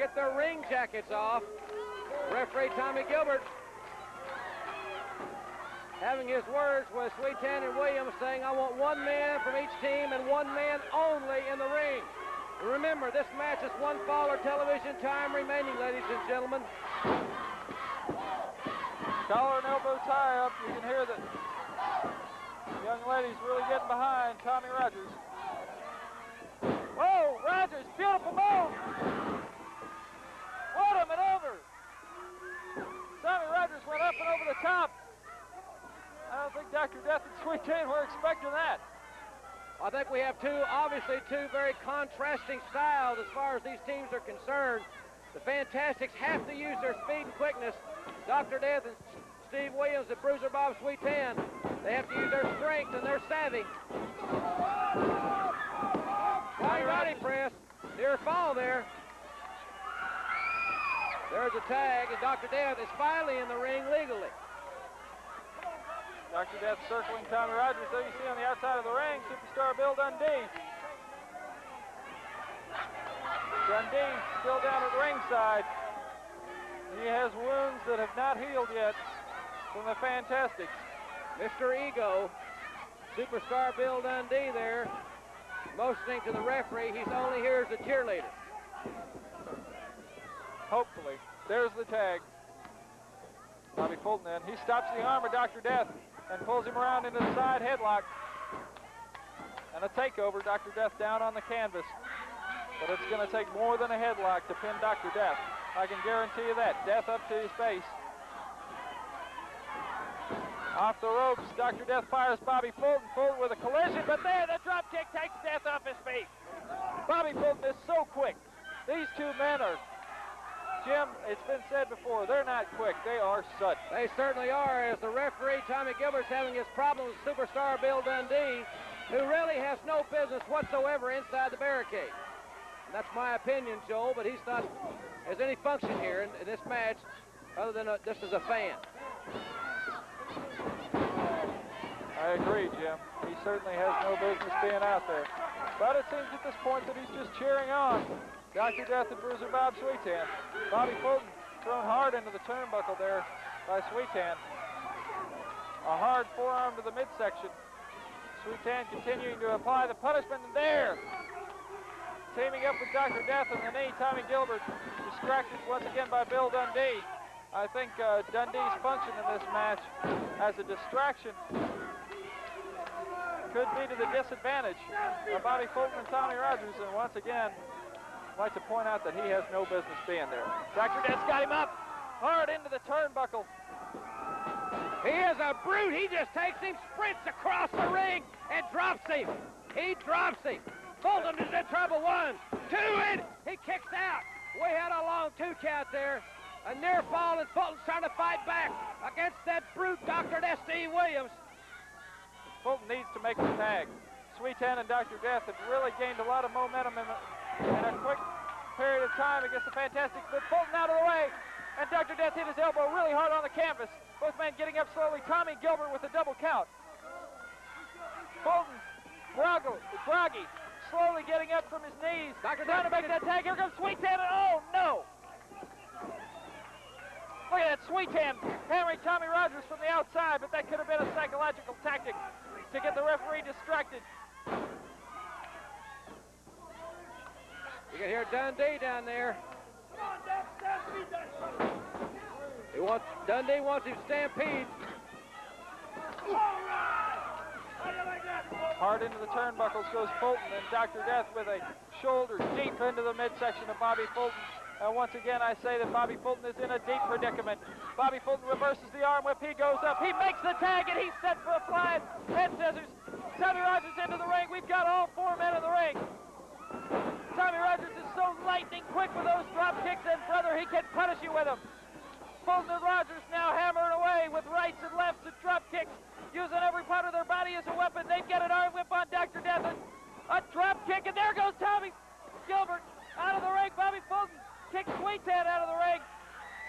get their ring jackets off. Referee Tommy Gilbert having his words with Sweetan and Williams, saying, I want one man from each team and one man only in the ring. Remember, this match is one fall or television time remaining, ladies and gentlemen. Collar and elbow tie-up. You can hear that young lady's really getting behind Tommy Rogers. Whoa, Rogers, beautiful move. What a maneuver. Tommy Rogers went up and over the top. I don't think Dr. Death and Sweetan were expecting that. I think we have obviously two very contrasting styles as far as these teams are concerned. The Fantastics have to use their speed and quickness. Dr. Death and Steve Williams and Bruiser Bob Sweetan, they have to use their strength and their savvy. Body press, near fall there. There's a tag, and Dr. Death is finally in the ring legally. Dr. Death circling Tommy Rogers. There you see on the outside of the ring, Superstar Bill Dundee. Dundee still down at ringside. He has wounds that have not healed yet from the Fantastics. Mr. Ego, Superstar Bill Dundee there, motioning to the referee. He's only here as a cheerleader. Hopefully. There's the tag. Bobby Fulton then. He stops the arm of Dr. Death and pulls him around into the side headlock. And a takeover, Dr. Death down on the canvas. But it's going to take more than a headlock to pin Dr. Death. I can guarantee you that. Death up to his face. Off the ropes, Dr. Death fires Bobby Fulton. Fulton with a collision, but there, the drop kick takes Death off his feet. Bobby Fulton is so quick. These two men are, Jim, it's been said before, they're not quick, they are sudden. They certainly are, as the referee, Tommy Gilbert's having his problem with Superstar Bill Dundee, who really has no business whatsoever inside the barricade. And that's my opinion, Joel, but he's not, has any function here in this match other than just as a fan. I agree, Jim. He certainly has no business being out there. But it seems at this point that he's just cheering on Dr. Death and Bruiser Bob Sweetan. Bobby Fulton thrown hard into the turnbuckle there by Sweetan. A hard forearm to the midsection. Sweetan continuing to apply the punishment, and there, teaming up with Dr. Death on the knee, Tommy Gilbert, distracted once again by Bill Dundee. I think Dundee's function in this match as a distraction could be to the disadvantage of Bobby Fulton and Tommy Rogers, and once again, I'd like to point out that he has no business being there. Dr. Death's got him up, hard into the turnbuckle. He is a brute. He just takes him, sprints across the ring, and drops him. He drops him. Fulton is in trouble. 1, 2, and he kicks out. We had a long 2 count there. A near fall, and Fulton's trying to fight back against that brute Dr. Death, Steve Williams. Fulton needs to make the tag. Sweetan and Dr. Death have really gained a lot of momentum in a quick period of time against the Fantastics, but Fulton out of the way, and Dr. Death hit his elbow really hard on the canvas. Both men getting up slowly. Tommy Gilbert with a double count. Fulton, groggy, slowly getting up from his knees. Dr. Trying to Death make that tag. Here comes Sweetan, and oh no! Look at that, Sweetan hammering Tommy Rogers from the outside, but that could have been a psychological tactic to get the referee distracted. You can hear Dundee down there. Dundee wants him stampede. Hard into the turnbuckles goes Fulton, and Dr. Death with a shoulder deep into the midsection of Bobby Fulton. And once again, I say that Bobby Fulton is in a deep predicament. Bobby Fulton reverses the arm whip. He goes up. He makes the tag, and he's set for a flying head scissors. Tommy Rogers into the ring. We've got all 4 men in the ring. Tommy Rogers is so lightning quick with those drop kicks, and brother, he can punish you with them. Fulton and Rogers now hammering away with rights and lefts and drop kicks, using every part of their body as a weapon. They've got an arm whip on Dr. Death, a drop kick, and there goes Tommy Gilbert out of the ring. Bobby Fulton kicks Sweetan out of the ring.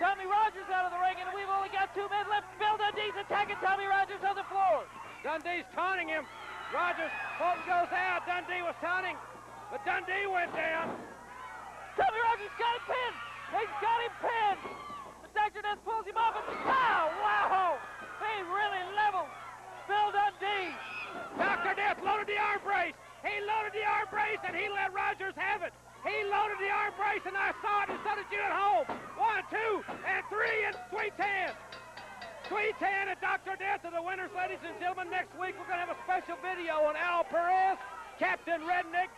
Tommy Rogers out of the ring, and we've only got 2 men left. Bill Dundee's attacking Tommy Rogers on the floor. Dundee's taunting him. Rogers, Fulton goes out. Dundee was taunting, but Dundee went down. Tommy Rogers got it pinned. loaded the arm brace, and he let Rogers have it. He loaded the arm brace, and I saw it, and so did you at home. 1, 2, and 3, and Sweetan. Sweetan and Dr. Death are the winners, ladies and gentlemen. Next week, we're going to have a special video on Al Perez, Captain Redneck.